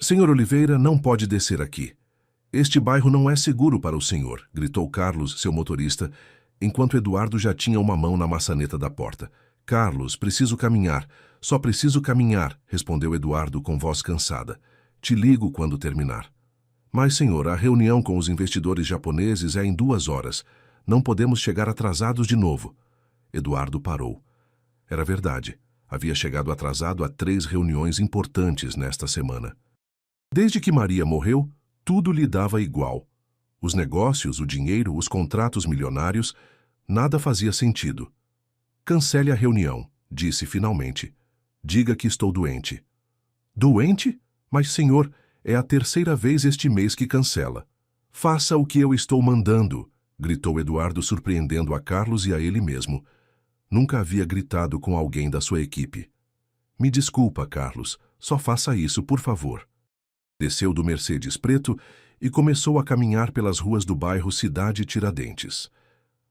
Senhor Oliveira não pode descer aqui. Este bairro não é seguro para o senhor, gritou Carlos, seu motorista, enquanto Eduardo já tinha uma mão na maçaneta da porta. Carlos, preciso caminhar. Só preciso caminhar, respondeu Eduardo com voz cansada. Te ligo quando terminar. Mas, senhor, a reunião com os investidores japoneses é em 2 horas. Não podemos chegar atrasados de novo. Eduardo parou. Era verdade. Havia chegado atrasado a 3 reuniões importantes nesta semana. Desde que Maria morreu, tudo lhe dava igual. Os negócios, o dinheiro, os contratos milionários, nada fazia sentido. Cancele a reunião, disse finalmente. Diga que estou doente. Doente? Mas, senhor, é a 3ª vez este mês que cancela. Faça o que eu estou mandando, gritou Eduardo, surpreendendo a Carlos e a ele mesmo. Nunca havia gritado com alguém da sua equipe. Me desculpa, Carlos, só faça isso, por favor. Desceu do Mercedes preto e começou a caminhar pelas ruas do bairro Cidade Tiradentes.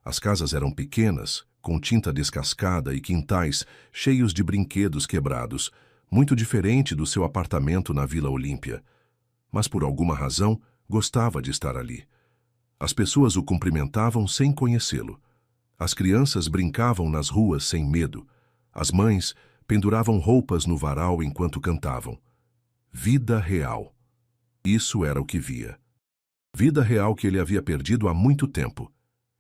As casas eram pequenas, com tinta descascada e quintais cheios de brinquedos quebrados, muito diferente do seu apartamento na Vila Olímpia. Mas por alguma razão, gostava de estar ali. As pessoas o cumprimentavam sem conhecê-lo. As crianças brincavam nas ruas sem medo. As mães penduravam roupas no varal enquanto cantavam. Vida real. Isso era o que via. Vida real que ele havia perdido há muito tempo,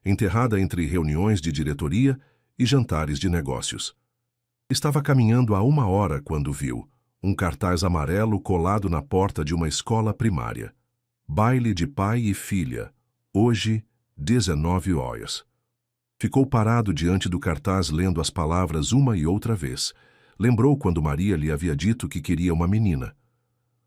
enterrada entre reuniões de diretoria e jantares de negócios. Estava caminhando há 1 hora quando viu um cartaz amarelo colado na porta de uma escola primária. Baile de pai e filha, hoje, 19 horas. Ficou parado diante do cartaz lendo as palavras uma e outra vez. Lembrou quando Maria lhe havia dito que queria uma menina.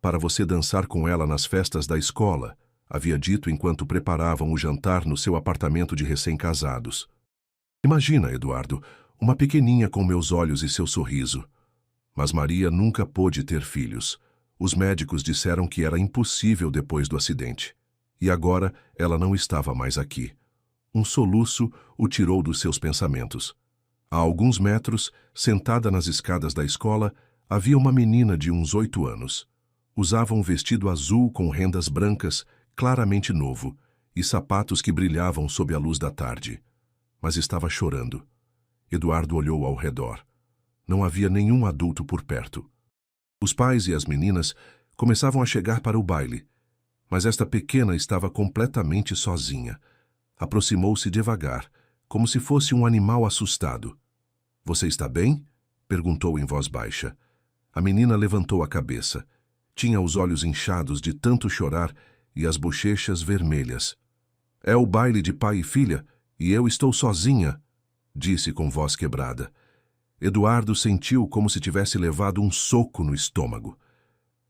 Para você dançar com ela nas festas da escola, havia dito enquanto preparavam o jantar no seu apartamento de recém-casados. Imagina, Eduardo, uma pequeninha com meus olhos e seu sorriso. Mas Maria nunca pôde ter filhos. Os médicos disseram que era impossível depois do acidente. E agora ela não estava mais aqui. Um soluço o tirou dos seus pensamentos. A alguns metros, sentada nas escadas da escola, havia uma menina de uns 8 anos. Usava um vestido azul com rendas brancas, claramente novo, e sapatos que brilhavam sob a luz da tarde. Mas estava chorando. Eduardo olhou ao redor. Não havia nenhum adulto por perto. Os pais e as meninas começavam a chegar para o baile, mas esta pequena estava completamente sozinha. Aproximou-se devagar, como se fosse um animal assustado. — Você está bem? Perguntou em voz baixa. A menina levantou a cabeça. Tinha os olhos inchados de tanto chorar e as bochechas vermelhas. — É o baile de pai e filha, e eu estou sozinha, disse com voz quebrada. Eduardo sentiu como se tivesse levado um soco no estômago.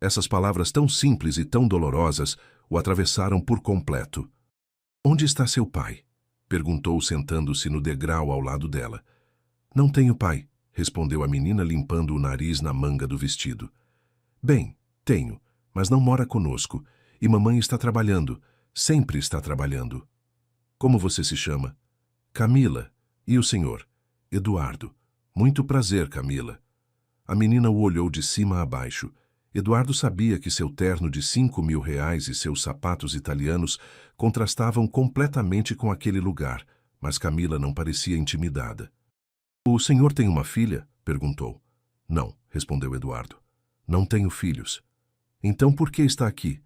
Essas palavras tão simples e tão dolorosas o atravessaram por completo. — Onde está seu pai? Perguntou, sentando-se no degrau ao lado dela. — Não tenho pai, respondeu a menina, limpando o nariz na manga do vestido. — Bem, tenho, mas não mora conosco, e mamãe está trabalhando, sempre está trabalhando. — Como você se chama? — Camila. E o senhor? — Eduardo. — Muito prazer, Camila. A menina o olhou de cima a baixo. Eduardo sabia que seu terno de R$ 5.000 e seus sapatos italianos contrastavam completamente com aquele lugar, mas Camila não parecia intimidada. — O senhor tem uma filha? Perguntou. — Não, respondeu Eduardo. Não tenho filhos. — Então por que está aqui?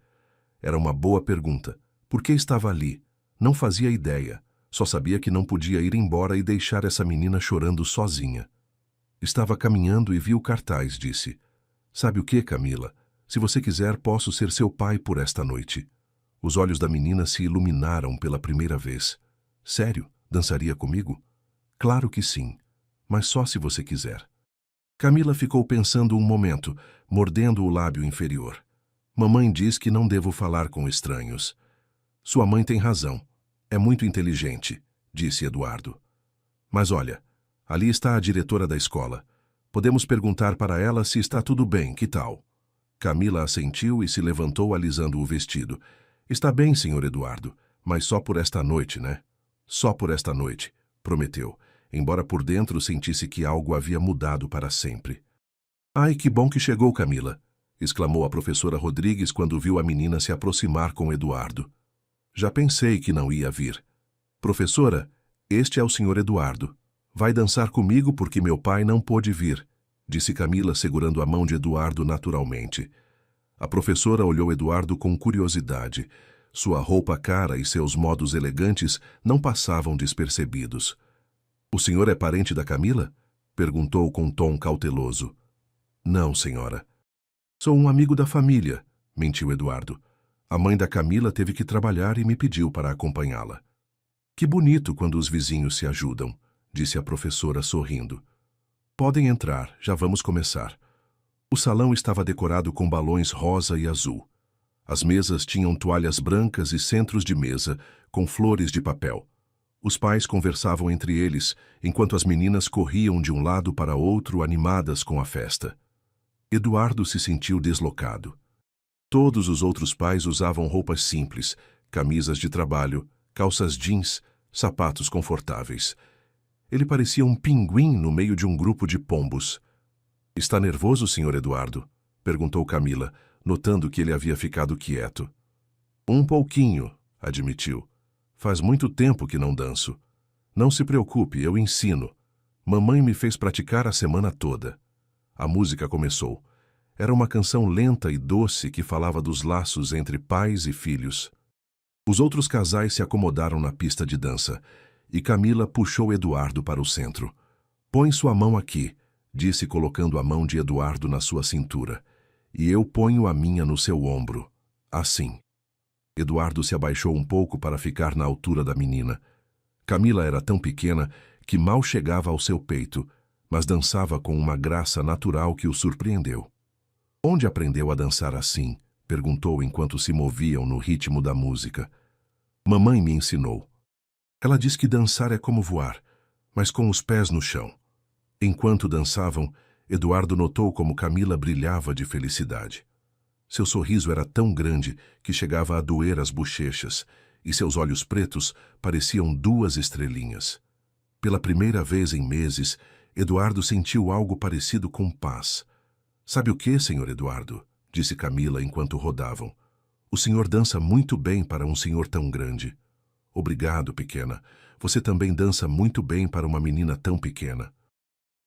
Era uma boa pergunta. Por que estava ali? Não fazia ideia. Só sabia que não podia ir embora e deixar essa menina chorando sozinha. Estava caminhando e viu o cartaz, disse. — Sabe o que, Camila? Se você quiser, posso ser seu pai por esta noite. Os olhos da menina se iluminaram pela primeira vez. — Sério? Dançaria comigo? — Claro que sim, mas só se você quiser. Camila ficou pensando um momento, mordendo o lábio inferior. Mamãe diz que não devo falar com estranhos. Sua mãe tem razão. É muito inteligente, disse Eduardo. Mas olha, ali está a diretora da escola. Podemos perguntar para ela se está tudo bem, que tal? Camila assentiu e se levantou alisando o vestido. Está bem, senhor Eduardo, mas só por esta noite, né? Só por esta noite, prometeu, embora por dentro sentisse que algo havia mudado para sempre. Ai, que bom que chegou, Camila. exclamou a professora Rodrigues quando viu a menina se aproximar com Eduardo. Já pensei que não ia vir. Professora, este é o senhor Eduardo. Vai dançar comigo porque meu pai não pôde vir, disse Camila segurando a mão de Eduardo naturalmente. A professora olhou Eduardo com curiosidade. Sua roupa cara e seus modos elegantes não passavam despercebidos. O senhor é parente da Camila? Perguntou com tom cauteloso. Não, senhora. Sou um amigo da família, mentiu Eduardo. A mãe da Camila teve que trabalhar e me pediu para acompanhá-la. Que bonito quando os vizinhos se ajudam, disse a professora sorrindo. Podem entrar, já vamos começar. O salão estava decorado com balões rosa e azul. As mesas tinham toalhas brancas e centros de mesa com flores de papel. Os pais conversavam entre eles, enquanto as meninas corriam de um lado para outro animadas com a festa. Eduardo se sentiu deslocado. Todos os outros pais usavam roupas simples, camisas de trabalho, calças jeans, sapatos confortáveis. Ele parecia um pinguim no meio de um grupo de pombos. Está nervoso, senhor Eduardo? Perguntou Camila, notando que ele havia ficado quieto. Um pouquinho, admitiu. Faz muito tempo que não danço. Não se preocupe, eu ensino. Mamãe me fez praticar a semana toda. A música começou. Era uma canção lenta e doce que falava dos laços entre pais e filhos. Os outros casais se acomodaram na pista de dança, e Camila puxou Eduardo para o centro. Põe sua mão aqui, disse colocando a mão de Eduardo na sua cintura. E eu ponho a minha no seu ombro. Assim. Eduardo se abaixou um pouco para ficar na altura da menina. Camila era tão pequena que mal chegava ao seu peito, mas dançava com uma graça natural que o surpreendeu. Onde aprendeu a dançar assim? Perguntou enquanto se moviam no ritmo da música. Mamãe me ensinou. Ela diz que dançar é como voar, mas com os pés no chão. Enquanto dançavam, Eduardo notou como Camila brilhava de felicidade. Seu sorriso era tão grande que chegava a doer as bochechas, e seus olhos pretos pareciam duas estrelinhas. Pela primeira vez em meses, Eduardo sentiu algo parecido com paz. Sabe o que, senhor Eduardo? Disse Camila enquanto rodavam. O senhor dança muito bem para um senhor tão grande. Obrigado, pequena. Você também dança muito bem para uma menina tão pequena.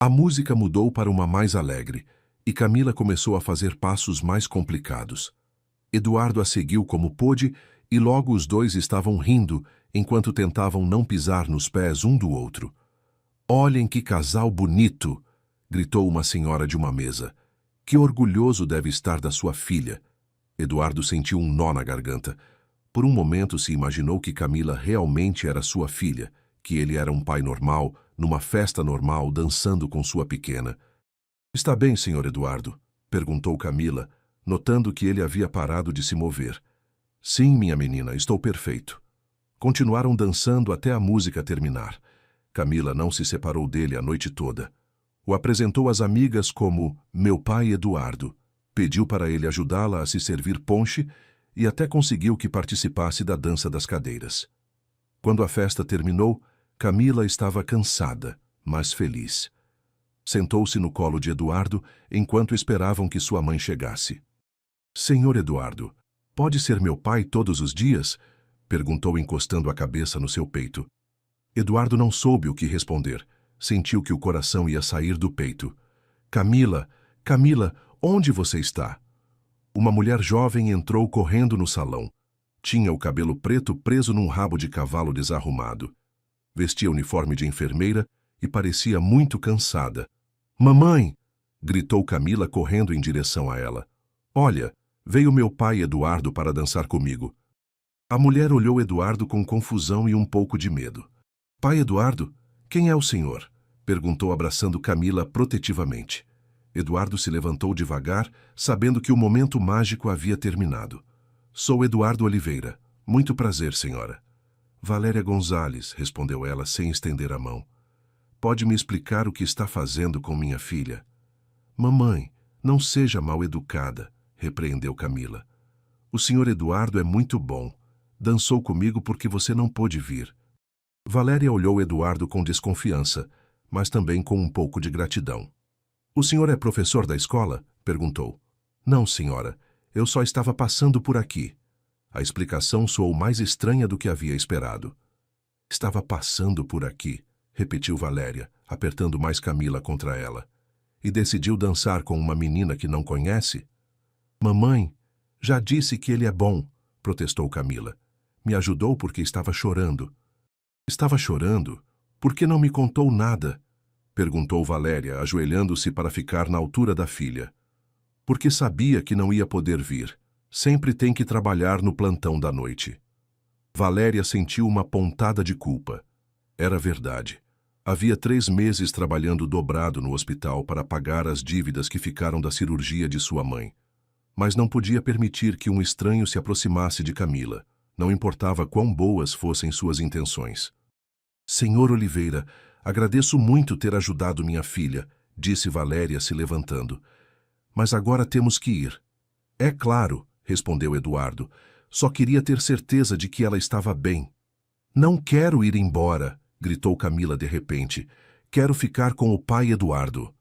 A música mudou para uma mais alegre, e Camila começou a fazer passos mais complicados. Eduardo a seguiu como pôde, e logo os dois estavam rindo, enquanto tentavam não pisar nos pés um do outro. Olhem que casal bonito! Gritou uma senhora de uma mesa. Que orgulhoso deve estar da sua filha! Eduardo sentiu um nó na garganta. Por um momento se imaginou que Camila realmente era sua filha, que ele era um pai normal, numa festa normal, dançando com sua pequena. Está bem, senhor Eduardo? Perguntou Camila, notando que ele havia parado de se mover. Sim, minha menina, estou perfeito. Continuaram dançando até a música terminar. Camila não se separou dele a noite toda. O apresentou às amigas como meu pai Eduardo. Pediu para ele ajudá-la a se servir ponche e até conseguiu que participasse da dança das cadeiras. Quando a festa terminou, Camila estava cansada, mas feliz. Sentou-se no colo de Eduardo enquanto esperavam que sua mãe chegasse. Senhor Eduardo, pode ser meu pai todos os dias? Perguntou encostando a cabeça no seu peito. Eduardo não soube o que responder. Sentiu que o coração ia sair do peito. Camila, Camila, onde você está? Uma mulher jovem entrou correndo no salão. Tinha o cabelo preto preso num rabo de cavalo desarrumado. Vestia uniforme de enfermeira e parecia muito cansada. Mamãe! Gritou Camila correndo em direção a ela. Olha, veio meu pai Eduardo para dançar comigo. A mulher olhou Eduardo com confusão e um pouco de medo. Pai Eduardo, quem é o senhor? Perguntou abraçando Camila protetivamente. Eduardo se levantou devagar, sabendo que o momento mágico havia terminado. Sou Eduardo Oliveira. Muito prazer, senhora. Valéria Gonzalez, respondeu ela sem estender a mão. Pode me explicar o que está fazendo com minha filha? Mamãe, não seja mal educada, repreendeu Camila. O senhor Eduardo é muito bom. Dançou comigo porque você não pôde vir. Valéria olhou Eduardo com desconfiança, mas também com um pouco de gratidão. O senhor é professor da escola? Perguntou. Não, senhora, eu só estava passando por aqui. A explicação soou mais estranha do que havia esperado. Estava passando por aqui, repetiu Valéria, apertando mais Camila contra ela. E decidiu dançar com uma menina que não conhece? Mamãe, já disse que ele é bom, protestou Camila. Me ajudou porque estava chorando. Estava chorando? Por que não me contou nada? Perguntou Valéria, ajoelhando-se para ficar na altura da filha. Porque sabia que não ia poder vir. Sempre tem que trabalhar no plantão da noite. Valéria sentiu uma pontada de culpa. Era verdade. Havia 3 meses trabalhando dobrado no hospital para pagar as dívidas que ficaram da cirurgia de sua mãe. Mas não podia permitir que um estranho se aproximasse de Camila. Não importava quão boas fossem suas intenções. Senhor Oliveira, agradeço muito ter ajudado minha filha, disse Valéria se levantando. Mas agora temos que ir. É claro, respondeu Eduardo. Só queria ter certeza de que ela estava bem. Não quero ir embora, gritou Camila de repente. Quero ficar com o pai Eduardo.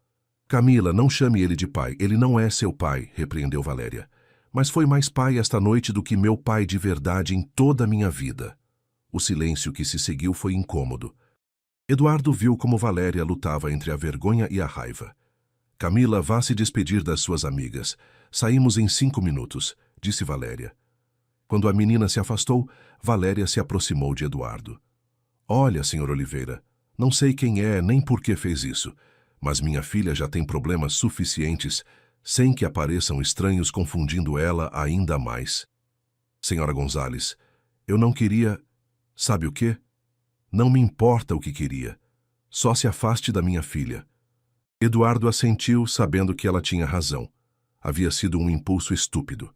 Camila, não chame ele de pai. Ele não é seu pai, repreendeu Valéria. Mas foi mais pai esta noite do que meu pai de verdade em toda a minha vida. O silêncio que se seguiu foi incômodo. Eduardo viu como Valéria lutava entre a vergonha e a raiva. Camila, vá se despedir das suas amigas. Saímos em 5 minutos, disse Valéria. Quando a menina se afastou, Valéria se aproximou de Eduardo. Olha, senhor Oliveira, não sei quem é nem por que fez isso, mas minha filha já tem problemas suficientes sem que apareçam estranhos confundindo ela ainda mais. Senhora Gonzales, eu não queria... Sabe o quê? Não me importa o que queria. Só se afaste da minha filha. Eduardo assentiu, sabendo que ela tinha razão. Havia sido um impulso estúpido.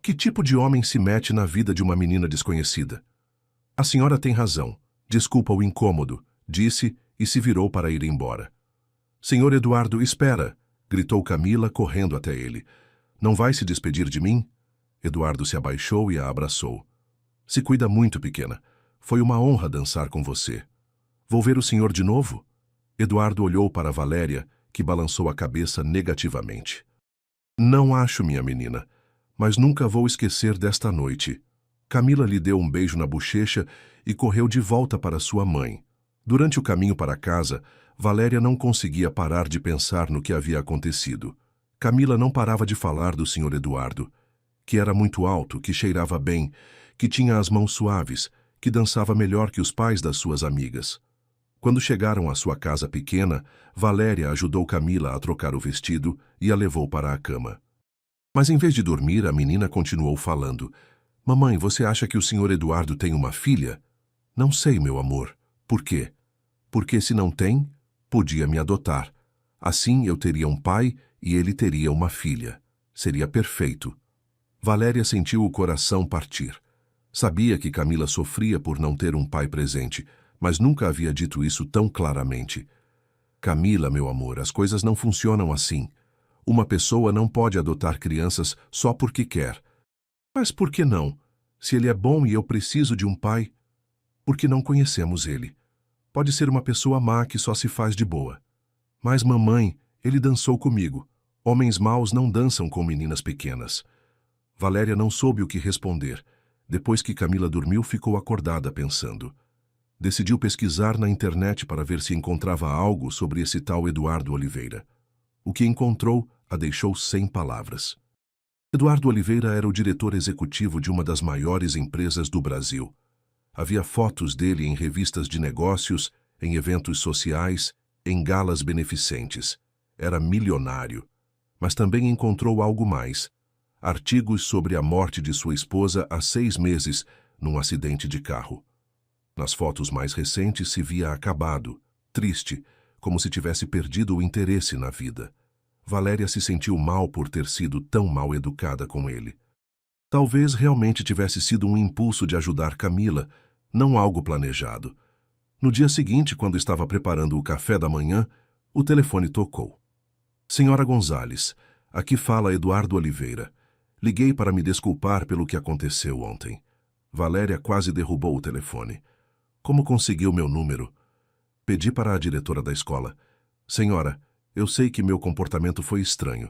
Que tipo de homem se mete na vida de uma menina desconhecida? A senhora tem razão. Desculpa o incômodo, disse e se virou para ir embora. Senhor Eduardo, espera! Gritou Camila, correndo até ele. Não vai se despedir de mim? Eduardo se abaixou e a abraçou. Se cuida muito, pequena. Foi uma honra dançar com você. Vou ver o senhor de novo? Eduardo olhou para Valéria, que balançou a cabeça negativamente. Não acho, minha menina, mas nunca vou esquecer desta noite. Camila lhe deu um beijo na bochecha e correu de volta para sua mãe. Durante o caminho para casa, Valéria não conseguia parar de pensar no que havia acontecido. Camila não parava de falar do senhor Eduardo, que era muito alto, que cheirava bem, que tinha as mãos suaves, que dançava melhor que os pais das suas amigas. Quando chegaram à sua casa pequena, Valéria ajudou Camila a trocar o vestido e a levou para a cama. Mas em vez de dormir, a menina continuou falando. Mamãe, você acha que o senhor Eduardo tem uma filha? Não sei, meu amor. Por quê? Porque se não tem, podia me adotar. Assim eu teria um pai e ele teria uma filha. Seria perfeito. Valéria sentiu o coração partir. Sabia que Camila sofria por não ter um pai presente, mas nunca havia dito isso tão claramente. Camila, meu amor, as coisas não funcionam assim. Uma pessoa não pode adotar crianças só porque quer. Mas por que não? Se ele é bom e eu preciso de um pai, porque não conhecemos ele. Pode ser uma pessoa má que só se faz de boa. Mas, mamãe, ele dançou comigo. Homens maus não dançam com meninas pequenas. Valéria não soube o que responder. Depois que Camila dormiu, ficou acordada pensando. Decidiu pesquisar na internet para ver se encontrava algo sobre esse tal Eduardo Oliveira. O que encontrou a deixou sem palavras. Eduardo Oliveira era o diretor executivo de uma das maiores empresas do Brasil. Havia fotos dele em revistas de negócios, em eventos sociais, em galas beneficentes. Era milionário. Mas também encontrou algo mais. Artigos sobre a morte de sua esposa há 6 meses, num acidente de carro. Nas fotos mais recentes se via acabado, triste, como se tivesse perdido o interesse na vida. Valéria se sentiu mal por ter sido tão mal educada com ele. Talvez realmente tivesse sido um impulso de ajudar Camila, não algo planejado. No dia seguinte, quando estava preparando o café da manhã, o telefone tocou. Senhora Gonzales, aqui fala Eduardo Oliveira. Liguei para me desculpar pelo que aconteceu ontem. Valéria quase derrubou o telefone. Como conseguiu meu número? Pedi para a diretora da escola. Senhora, eu sei que meu comportamento foi estranho,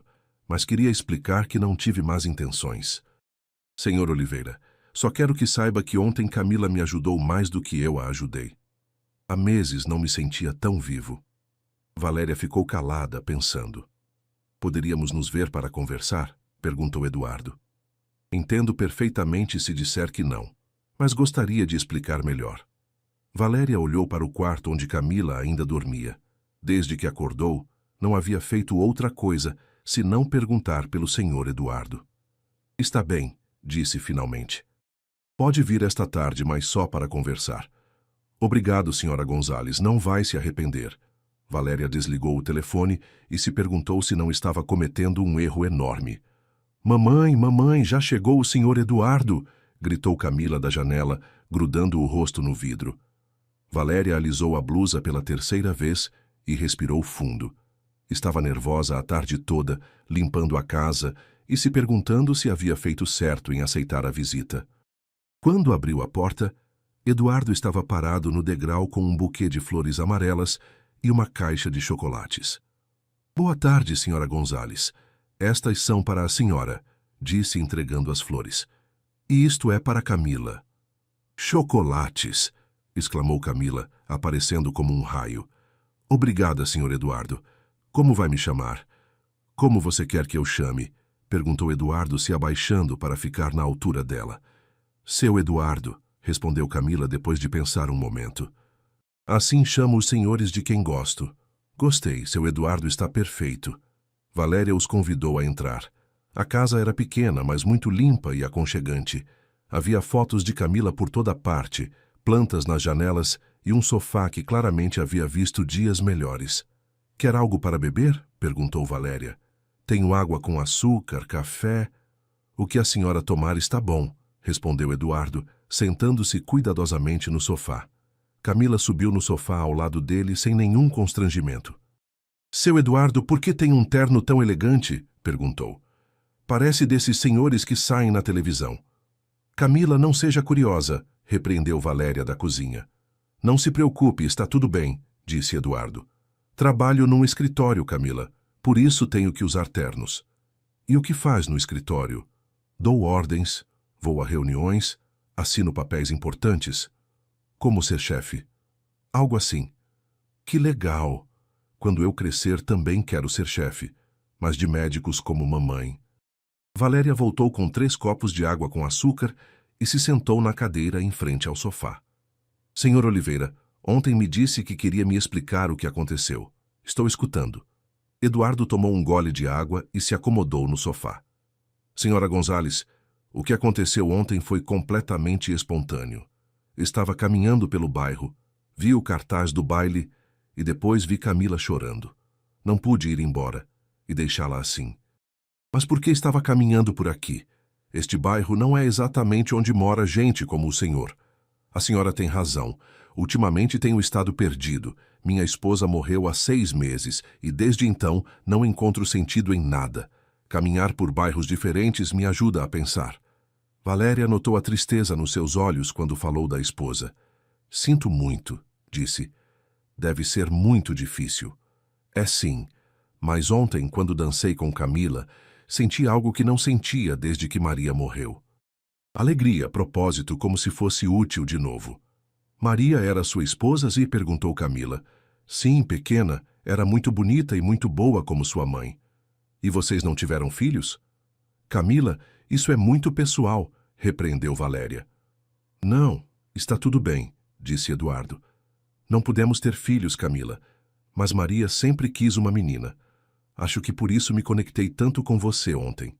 mas queria explicar que não tive más intenções. Senhor Oliveira, só quero que saiba que ontem Camila me ajudou mais do que eu a ajudei. Há meses não me sentia tão vivo. Valéria ficou calada, pensando. Poderíamos nos ver para conversar? Perguntou Eduardo. Entendo perfeitamente se disser que não, mas gostaria de explicar melhor. Valéria olhou para o quarto onde Camila ainda dormia. Desde que acordou, não havia feito outra coisa senão perguntar pelo senhor Eduardo. Está bem, disse finalmente. Pode vir esta tarde, mas só para conversar. Obrigado, senhora Gonzales, não vai se arrepender. Valéria desligou o telefone e se perguntou se não estava cometendo um erro enorme. Mamãe, mamãe, já chegou o senhor Eduardo! Gritou Camila da janela, grudando o rosto no vidro. Valéria alisou a blusa pela terceira vez e respirou fundo. Estava nervosa a tarde toda, limpando a casa e se perguntando se havia feito certo em aceitar a visita. Quando abriu a porta, Eduardo estava parado no degrau com um buquê de flores amarelas e uma caixa de chocolates. Boa tarde, senhora Gonzales. Estas são para a senhora, disse entregando as flores. E isto é para Camila. Chocolates! Exclamou Camila, aparecendo como um raio. Obrigada, senhor Eduardo. Como vai me chamar? Como você quer que eu chame? Perguntou Eduardo, se abaixando para ficar na altura dela. Seu Eduardo, respondeu Camila depois de pensar um momento. Assim chamo os senhores de quem gosto. Gostei, seu Eduardo está perfeito. Valéria os convidou a entrar. A casa era pequena, mas muito limpa e aconchegante. Havia fotos de Camila por toda parte, plantas nas janelas e um sofá que claramente havia visto dias melhores. Quer algo para beber? Perguntou Valéria. Tenho água com açúcar, café. O que a senhora tomar está bom, respondeu Eduardo, sentando-se cuidadosamente no sofá. Camila subiu no sofá ao lado dele sem nenhum constrangimento. Seu Eduardo, por que tem um terno tão elegante? Perguntou. Parece desses senhores que saem na televisão. Camila, não seja curiosa, repreendeu Valéria da cozinha. Não se preocupe, está tudo bem, disse Eduardo. Trabalho num escritório, Camila, por isso tenho que usar ternos. E o que faz no escritório? Dou ordens, vou a reuniões, assino papéis importantes. Como ser chefe? Algo assim. Que legal! Quando eu crescer também quero ser chefe, mas de médicos como mamãe. Valéria voltou com 3 copos de água com açúcar e se sentou na cadeira em frente ao sofá. Senhor Oliveira, ontem me disse que queria me explicar o que aconteceu. Estou escutando. Eduardo tomou um gole de água e se acomodou no sofá. Senhora Gonzales, o que aconteceu ontem foi completamente espontâneo. Estava caminhando pelo bairro, vi o cartaz do baile e depois vi Camila chorando. Não pude ir embora e deixá-la assim. Mas por que estava caminhando por aqui? Este bairro não é exatamente onde mora gente como o senhor. A senhora tem razão. Ultimamente tenho estado perdido. Minha esposa morreu há 6 meses e desde então não encontro sentido em nada. Caminhar por bairros diferentes me ajuda a pensar. Valéria notou a tristeza nos seus olhos quando falou da esposa. Sinto muito, disse. Deve ser muito difícil. É sim, mas ontem, quando dancei com Camila, senti algo que não sentia desde que Maria morreu. Alegria, propósito, como se fosse útil de novo. Maria era sua esposa e perguntou Camila. Sim, pequena, era muito bonita e muito boa como sua mãe. E vocês não tiveram filhos? Camila, isso é muito pessoal, repreendeu Valéria. Não, está tudo bem, disse Eduardo. Não pudemos ter filhos, Camila, mas Maria sempre quis uma menina. Acho que por isso me conectei tanto com você ontem.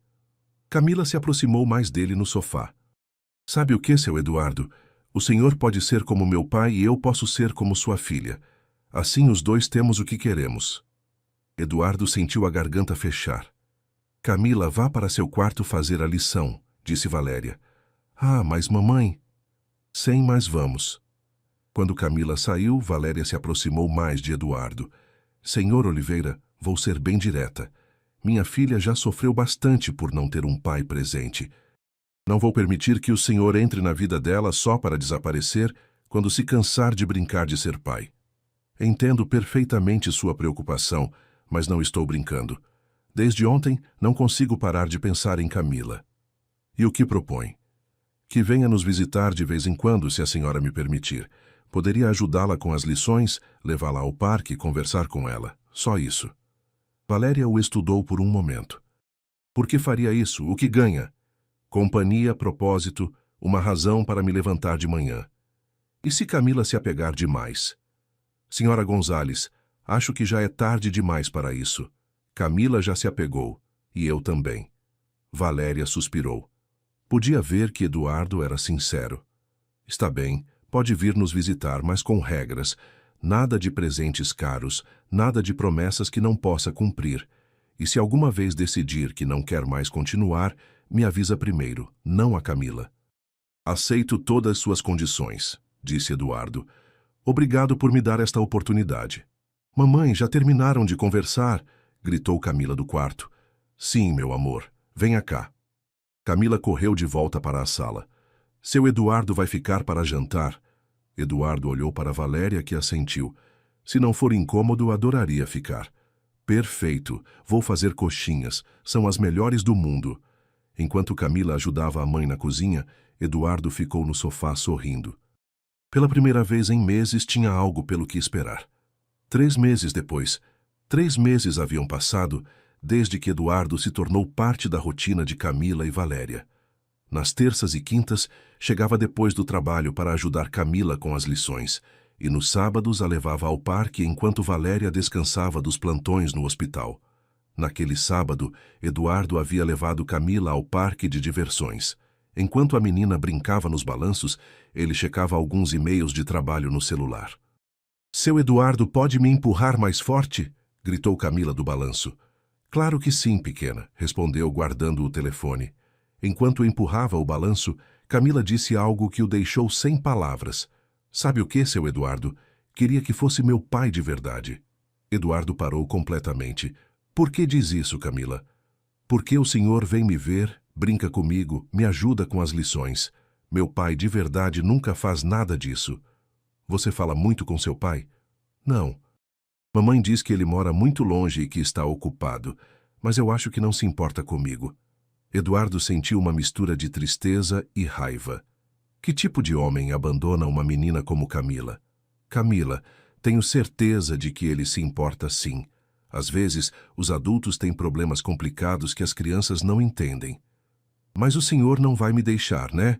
Camila se aproximou mais dele no sofá. Sabe o que, seu Eduardo? O senhor pode ser como meu pai e eu posso ser como sua filha. Assim os dois temos o que queremos. Eduardo sentiu a garganta fechar. Camila, vá para seu quarto fazer a lição, disse Valéria. Ah, mas mamãe... Sem mais vamos. Quando Camila saiu, Valéria se aproximou mais de Eduardo. Senhor Oliveira, vou ser bem direta. Minha filha já sofreu bastante por não ter um pai presente. Não vou permitir que o senhor entre na vida dela só para desaparecer quando se cansar de brincar de ser pai. Entendo perfeitamente sua preocupação, mas não estou brincando. Desde ontem, não consigo parar de pensar em Camila. E o que propõe? Que venha nos visitar de vez em quando, se a senhora me permitir. Poderia ajudá-la com as lições, levá-la ao parque e conversar com ela. Só isso. Valéria o estudou por um momento. Por que faria isso? O que ganha? Companhia, propósito, uma razão para me levantar de manhã. E se Camila se apegar demais? Senhora Gonzales, acho que já é tarde demais para isso. Camila já se apegou, e eu também. Valéria suspirou. Podia ver que Eduardo era sincero. Está bem, pode vir nos visitar, mas com regras. Nada de presentes caros, nada de promessas que não possa cumprir. E se alguma vez decidir que não quer mais continuar, me avisa primeiro, não a Camila. Aceito todas suas condições, disse Eduardo. Obrigado por me dar esta oportunidade. Mamãe, já terminaram de conversar? Gritou Camila do quarto. Sim, meu amor, venha cá. Camila correu de volta para a sala. Seu Eduardo vai ficar para jantar. Eduardo olhou para Valéria, que assentiu. Se não for incômodo, adoraria ficar. Perfeito, vou fazer coxinhas, são as melhores do mundo. Enquanto Camila ajudava a mãe na cozinha, Eduardo ficou no sofá sorrindo. Pela primeira vez em meses tinha algo pelo que esperar. 3 meses depois, 3 meses haviam passado desde que Eduardo se tornou parte da rotina de Camila e Valéria. Nas terças e quintas, chegava depois do trabalho para ajudar Camila com as lições, e nos sábados a levava ao parque enquanto Valéria descansava dos plantões no hospital. Naquele sábado, Eduardo havia levado Camila ao parque de diversões. Enquanto a menina brincava nos balanços, ele checava alguns e-mails de trabalho no celular. Seu Eduardo pode me empurrar mais forte? Gritou Camila do balanço. Claro que sim, pequena, respondeu guardando o telefone. Enquanto empurrava o balanço, Camila disse algo que o deixou sem palavras. Sabe o que, seu Eduardo? Queria que fosse meu pai de verdade. Eduardo parou completamente. Por que diz isso, Camila? Porque o senhor vem me ver, brinca comigo, me ajuda com as lições. Meu pai de verdade nunca faz nada disso. Você fala muito com seu pai? Não. Mamãe diz que ele mora muito longe e que está ocupado, mas eu acho que não se importa comigo. Eduardo sentiu uma mistura de tristeza e raiva. Que tipo de homem abandona uma menina como Camila? Camila, tenho certeza de que ele se importa sim. Às vezes, os adultos têm problemas complicados que as crianças não entendem. Mas o senhor não vai me deixar, né?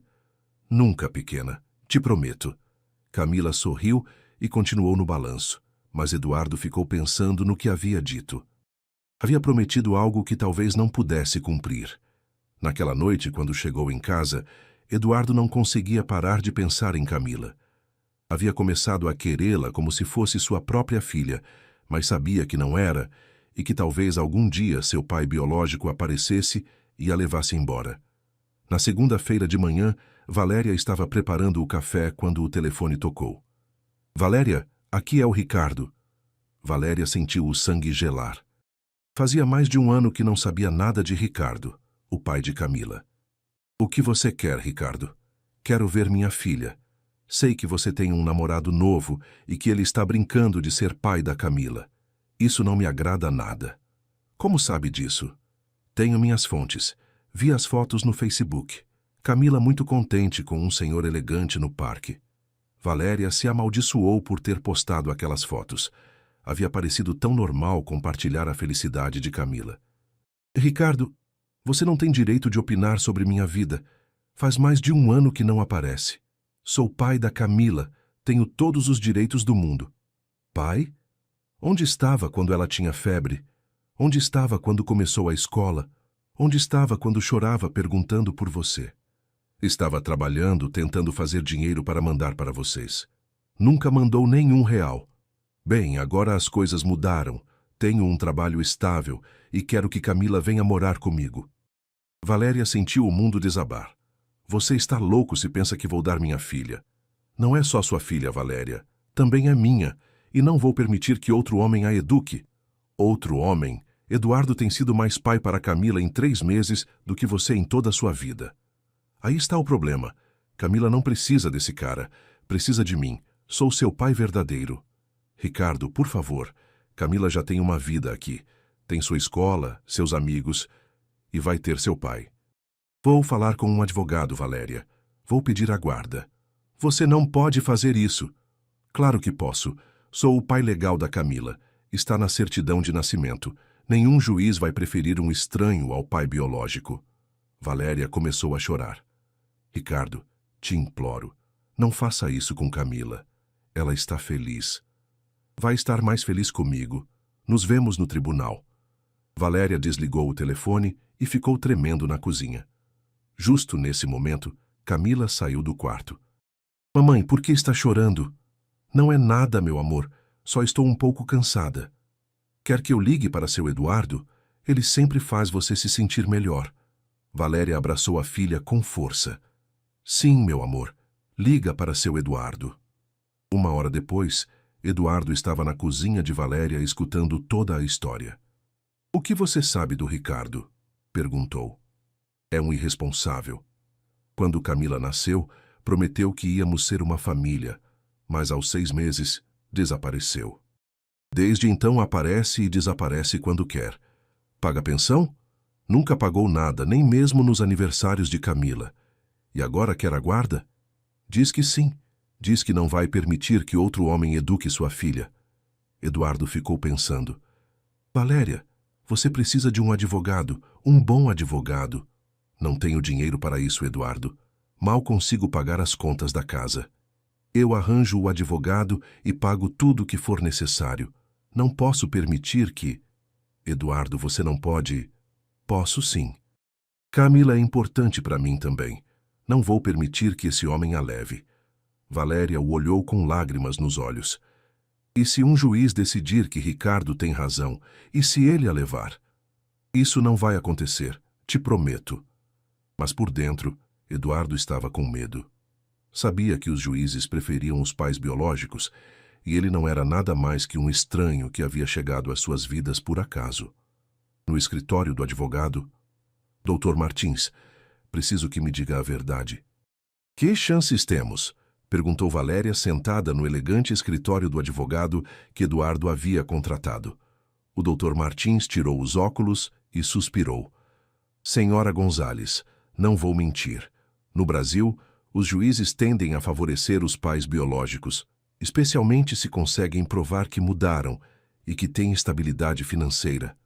Nunca, pequena. Te prometo. Camila sorriu e continuou no balanço, mas Eduardo ficou pensando no que havia dito. Havia prometido algo que talvez não pudesse cumprir. Naquela noite, quando chegou em casa, Eduardo não conseguia parar de pensar em Camila. Havia começado a querê-la como se fosse sua própria filha, mas sabia que não era e que talvez algum dia seu pai biológico aparecesse e a levasse embora. Na segunda-feira de manhã, Valéria estava preparando o café quando o telefone tocou. Valéria, aqui é o Ricardo. Valéria sentiu o sangue gelar. Fazia mais de 1 ano que não sabia nada de Ricardo, o pai de Camila. O que você quer, Ricardo? Quero ver minha filha. Sei que você tem um namorado novo e que ele está brincando de ser pai da Camila. Isso não me agrada nada. Como sabe disso? Tenho minhas fontes. Vi as fotos no Facebook. Camila muito contente com um senhor elegante no parque. Valéria se amaldiçoou por ter postado aquelas fotos. Havia parecido tão normal compartilhar a felicidade de Camila. Ricardo, você não tem direito de opinar sobre minha vida. Faz mais de 1 ano que não aparece. Sou pai da Camila. Tenho todos os direitos do mundo. Pai? Onde estava quando ela tinha febre? Onde estava quando começou a escola? Onde estava quando chorava perguntando por você? Estava trabalhando, tentando fazer dinheiro para mandar para vocês. Nunca mandou nenhum real. Bem, agora as coisas mudaram. Tenho um trabalho estável e quero que Camila venha morar comigo. Valéria sentiu o mundo desabar. Você está louco se pensa que vou dar minha filha. Não é só sua filha, Valéria. Também é minha, e não vou permitir que outro homem a eduque. Outro homem? Eduardo tem sido mais pai para Camila em 3 meses do que você em toda a sua vida. Aí está o problema. Camila não precisa desse cara. Precisa de mim. Sou seu pai verdadeiro. Ricardo, por favor. Camila já tem uma vida aqui. Tem sua escola, seus amigos e vai ter seu pai. Vou falar com um advogado, Valéria. Vou pedir a guarda. Você não pode fazer isso. Claro que posso. Sou o pai legal da Camila. Está na certidão de nascimento. Nenhum juiz vai preferir um estranho ao pai biológico. Valéria começou a chorar. Ricardo, te imploro, não faça isso com Camila. Ela está feliz. Vai estar mais feliz comigo. Nos vemos no tribunal. Valéria desligou o telefone e ficou tremendo na cozinha. Justo nesse momento, Camila saiu do quarto. Mamãe, por que está chorando? Não é nada, meu amor. Só estou um pouco cansada. Quer que eu ligue para seu Eduardo? Ele sempre faz você se sentir melhor. Valéria abraçou a filha com força. Sim, meu amor. Liga para seu Eduardo. Uma hora depois, Eduardo estava na cozinha de Valéria escutando toda a história. O que você sabe do Ricardo? Perguntou. É um irresponsável. Quando Camila nasceu, prometeu que íamos ser uma família, mas aos 6 meses, desapareceu. Desde então aparece e desaparece quando quer. Paga pensão? Nunca pagou nada, nem mesmo nos aniversários de Camila. E agora quer a guarda? Diz que sim. Diz que não vai permitir que outro homem eduque sua filha. Eduardo ficou pensando. Valéria, você precisa de um advogado, um bom advogado. Não tenho dinheiro para isso, Eduardo. Mal consigo pagar as contas da casa. Eu arranjo o advogado e pago tudo o que for necessário. Não posso permitir que... Eduardo, você não pode... Posso sim. Camila é importante para mim também. Não vou permitir que esse homem a leve. Valéria o olhou com lágrimas nos olhos. E se um juiz decidir que Ricardo tem razão, e se ele a levar? Isso não vai acontecer, te prometo. Mas por dentro, Eduardo estava com medo. Sabia que os juízes preferiam os pais biológicos, e ele não era nada mais que um estranho que havia chegado às suas vidas por acaso. No escritório do advogado, Dr. Martins, preciso que me diga a verdade. Que chances temos? Perguntou Valéria, sentada no elegante escritório do advogado que Eduardo havia contratado. O Dr. Martins tirou os óculos e suspirou. Senhora Gonzales, não vou mentir. No Brasil, os juízes tendem a favorecer os pais biológicos, especialmente se conseguem provar que mudaram e que têm estabilidade financeira.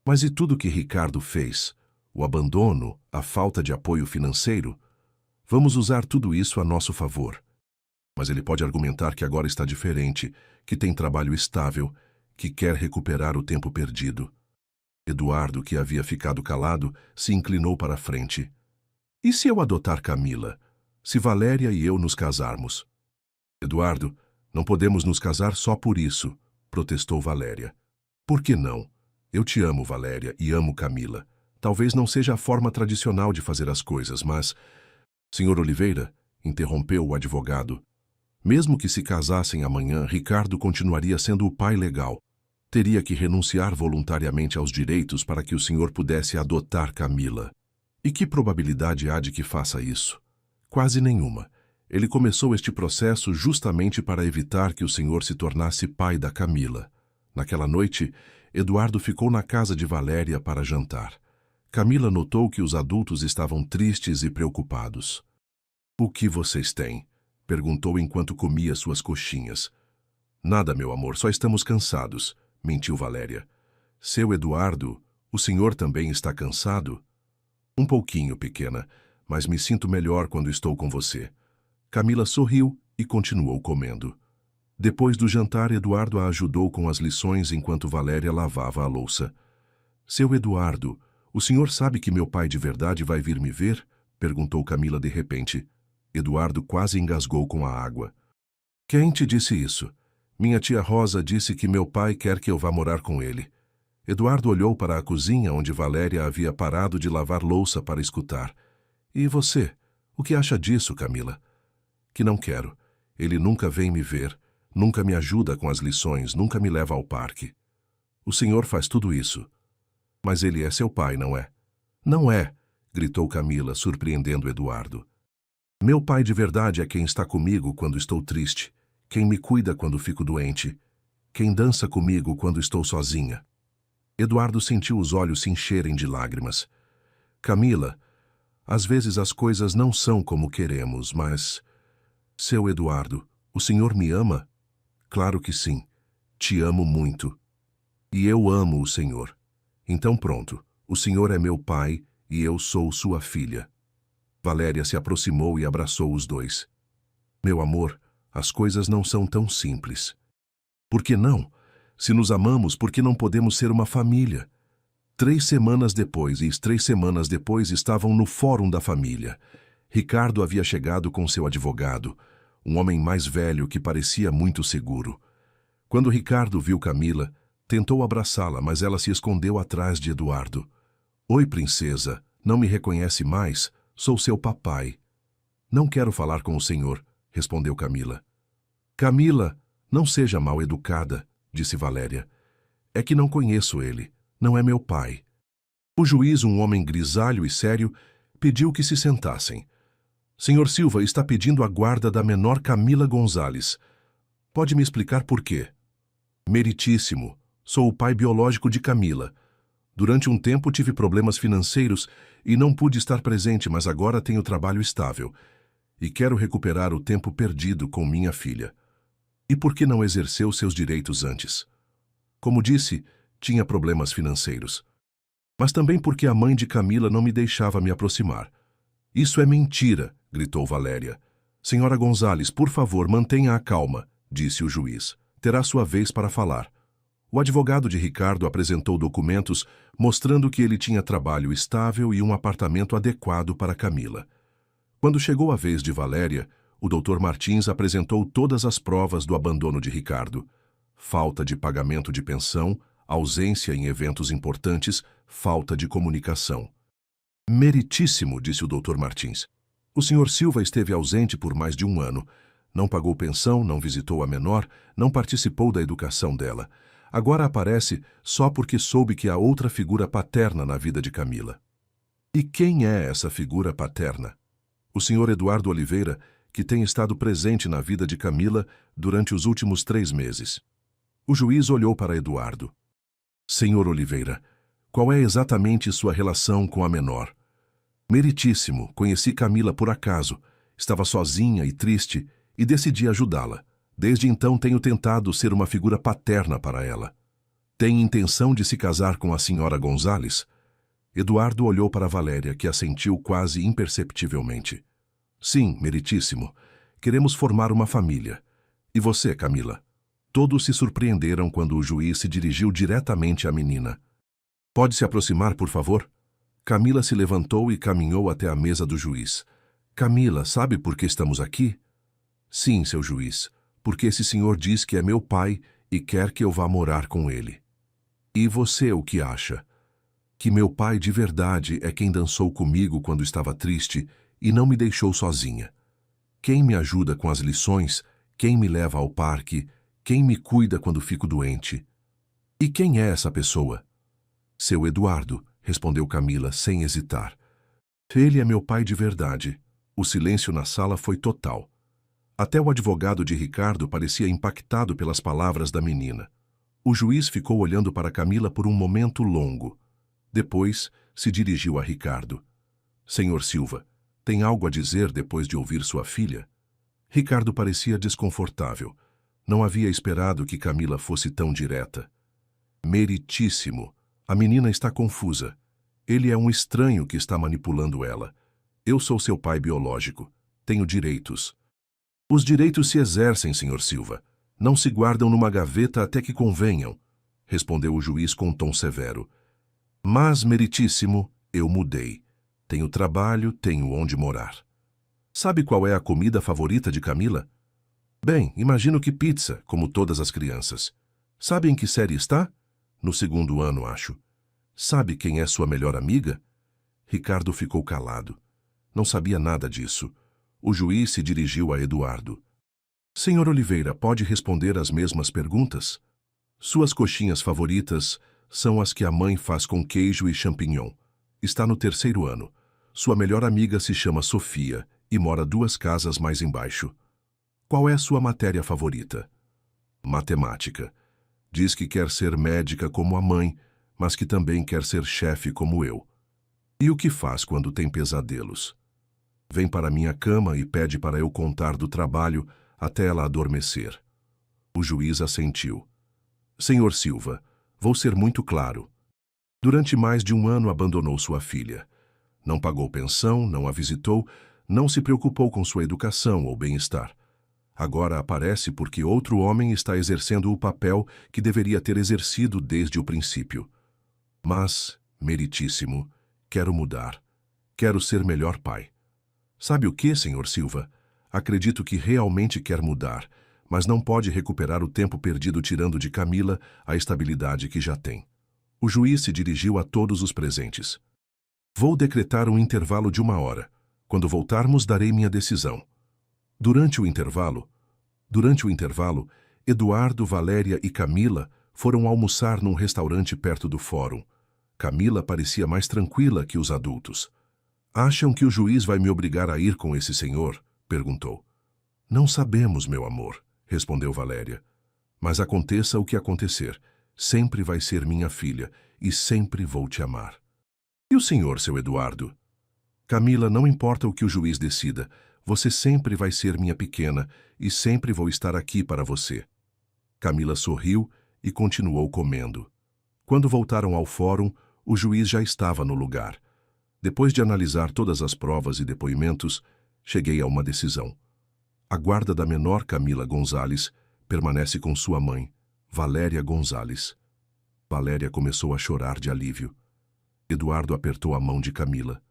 Mas e tudo que Ricardo fez? O abandono, a falta de apoio financeiro? Vamos usar tudo isso a nosso favor. Mas ele pode argumentar que agora está diferente, que tem trabalho estável, que quer recuperar o tempo perdido. Eduardo, que havia ficado calado, se inclinou para a frente. E se eu adotar Camila? Se Valéria e eu nos casarmos? Eduardo, não podemos nos casar só por isso, protestou Valéria. Por que não? Eu te amo, Valéria, e amo Camila. Talvez não seja a forma tradicional de fazer as coisas, mas... Senhor Oliveira, interrompeu o advogado. Mesmo que se casassem amanhã, Ricardo continuaria sendo o pai legal. Teria que renunciar voluntariamente aos direitos para que o senhor pudesse adotar Camila. E que probabilidade há de que faça isso? Quase nenhuma. Ele começou este processo justamente para evitar que o senhor se tornasse pai da Camila. Naquela noite, Eduardo ficou na casa de Valéria para jantar. Camila notou que os adultos estavam tristes e preocupados. O que vocês têm? Perguntou enquanto comia suas coxinhas. Nada, meu amor, só estamos cansados, mentiu Valéria. Seu Eduardo, o senhor também está cansado? Um pouquinho, pequena, mas me sinto melhor quando estou com você. Camila sorriu e continuou comendo. Depois do jantar, Eduardo a ajudou com as lições enquanto Valéria lavava a louça. Seu Eduardo, o senhor sabe que meu pai de verdade vai vir me ver? Perguntou Camila de repente. Eduardo quase engasgou com a água. Quem te disse isso? Minha tia Rosa disse que meu pai quer que eu vá morar com ele. Eduardo olhou para a cozinha onde Valéria havia parado de lavar louça para escutar. E você? O que acha disso, Camila? Que não quero. Ele nunca vem me ver, nunca me ajuda com as lições, nunca me leva ao parque. O senhor faz tudo isso. Mas ele é seu pai, não é? Não é, gritou Camila, surpreendendo Eduardo. Meu pai de verdade é quem está comigo quando estou triste, quem me cuida quando fico doente, quem dança comigo quando estou sozinha. Eduardo sentiu os olhos se encherem de lágrimas. Camila, às vezes as coisas não são como queremos, mas... Seu Eduardo, o senhor me ama? Claro que sim. Te amo muito. E eu amo o senhor. Então pronto, o senhor é meu pai e eu sou sua filha. Valéria se aproximou e abraçou os dois. Meu amor, as coisas não são tão simples. Por que não? Se nos amamos, por que não podemos ser uma família? 3 semanas depois e 3 semanas depois estavam no fórum da família. Ricardo havia chegado com seu advogado, um homem mais velho que parecia muito seguro. Quando Ricardo viu Camila, tentou abraçá-la, mas ela se escondeu atrás de Eduardo. Oi, princesa, não me reconhece mais? Sou seu papai. Não quero falar com o senhor, respondeu Camila. Camila, não seja mal educada, disse Valéria. É que não conheço ele, não é meu pai. O juiz, um homem grisalho e sério, pediu que se sentassem. Senhor Silva está pedindo a guarda da menor Camila Gonzalez. Pode me explicar por quê? Meritíssimo, sou o pai biológico de Camila. Durante um tempo tive problemas financeiros e não pude estar presente, mas agora tenho trabalho estável e quero recuperar o tempo perdido com minha filha. E por que não exerceu seus direitos antes? Como disse, tinha problemas financeiros. Mas também porque a mãe de Camila não me deixava me aproximar. Isso é mentira, gritou Valéria. Senhora Gonzalez, por favor, mantenha a calma, disse o juiz. Terá sua vez para falar. O advogado de Ricardo apresentou documentos mostrando que ele tinha trabalho estável e um apartamento adequado para Camila. Quando chegou a vez de Valéria, o Dr. Martins apresentou todas as provas do abandono de Ricardo. Falta de pagamento de pensão, ausência em eventos importantes, falta de comunicação. Meritíssimo, disse o Dr. Martins. O Sr. Silva esteve ausente por mais de 1 ano. Não pagou pensão, não visitou a menor, não participou da educação dela. Agora aparece só porque soube que há outra figura paterna na vida de Camila. E quem é essa figura paterna? O Sr. Eduardo Oliveira, que tem estado presente na vida de Camila durante os últimos 3 meses. O juiz olhou para Eduardo. Senhor Oliveira, qual é exatamente sua relação com a menor? Meritíssimo, conheci Camila por acaso. Estava sozinha e triste e decidi ajudá-la. Desde então tenho tentado ser uma figura paterna para ela. Tem intenção de se casar com a senhora Gonzalez? Eduardo olhou para Valéria, que assentiu quase imperceptivelmente. Sim, meritíssimo. Queremos formar uma família. E você, Camila? Todos se surpreenderam quando o juiz se dirigiu diretamente à menina. Pode se aproximar, por favor? Camila se levantou e caminhou até a mesa do juiz. Camila, sabe por que estamos aqui? Sim, seu juiz, porque esse senhor diz que é meu pai e quer que eu vá morar com ele. E você o que acha? Que meu pai de verdade é quem dançou comigo quando estava triste e não me deixou sozinha. Quem me ajuda com as lições, quem me leva ao parque, quem me cuida quando fico doente. E quem é essa pessoa? Seu Eduardo, respondeu Camila sem hesitar. Ele é meu pai de verdade. O silêncio na sala foi total. Até o advogado de Ricardo parecia impactado pelas palavras da menina. O juiz ficou olhando para Camila por um momento longo. Depois, se dirigiu a Ricardo. Senhor Silva, tem algo a dizer depois de ouvir sua filha? Ricardo parecia desconfortável. Não havia esperado que Camila fosse tão direta. Meritíssimo. A menina está confusa. Ele é um estranho que está manipulando ela. Eu sou seu pai biológico. Tenho direitos. Os direitos se exercem, Sr. Silva. Não se guardam numa gaveta até que convenham, respondeu o juiz com um tom severo. Mas, meritíssimo, eu mudei. Tenho trabalho, tenho onde morar. Sabe qual é a comida favorita de Camila? Bem, imagino que pizza, como todas as crianças. Sabe em que série está? No 2º ano, acho. Sabe quem é sua melhor amiga? Ricardo ficou calado. Não sabia nada disso. O juiz se dirigiu a Eduardo. Senhor Oliveira, pode responder as mesmas perguntas? Suas coxinhas favoritas são as que a mãe faz com queijo e champignon. Está no 3º ano. Sua melhor amiga se chama Sofia e mora 2 casas mais embaixo. Qual é a sua matéria favorita? Matemática. Diz que quer ser médica como a mãe, mas que também quer ser chefe como eu. E o que faz quando tem pesadelos? Vem para minha cama e pede para eu contar do trabalho até ela adormecer. O juiz assentiu. Senhor Silva, vou ser muito claro. Durante mais de um ano abandonou sua filha. Não pagou pensão, não a visitou, não se preocupou com sua educação ou bem-estar. Agora aparece porque outro homem está exercendo o papel que deveria ter exercido desde o princípio. Mas, meritíssimo, quero mudar. Quero ser melhor pai. Sabe o que, senhor Silva? Acredito que realmente quer mudar, mas não pode recuperar o tempo perdido tirando de Camila a estabilidade que já tem. O juiz se dirigiu a todos os presentes. Vou decretar um intervalo de 1 hora. Quando voltarmos, darei minha decisão. Durante o intervalo, Eduardo, Valéria e Camila foram almoçar num restaurante perto do fórum. Camila parecia mais tranquila que os adultos. Acham que o juiz vai me obrigar a ir com esse senhor? Perguntou. Não sabemos, meu amor, respondeu Valéria. Mas aconteça o que acontecer, sempre vai ser minha filha e sempre vou te amar. E o senhor, seu Eduardo? Camila, não importa o que o juiz decida, você sempre vai ser minha pequena e sempre vou estar aqui para você. Camila sorriu e continuou comendo. Quando voltaram ao fórum, o juiz já estava no lugar. Depois de analisar todas as provas e depoimentos, cheguei a uma decisão. A guarda da menor Camila Gonzales permanece com sua mãe, Valéria Gonzales. Valéria começou a chorar de alívio. Eduardo apertou a mão de Camila.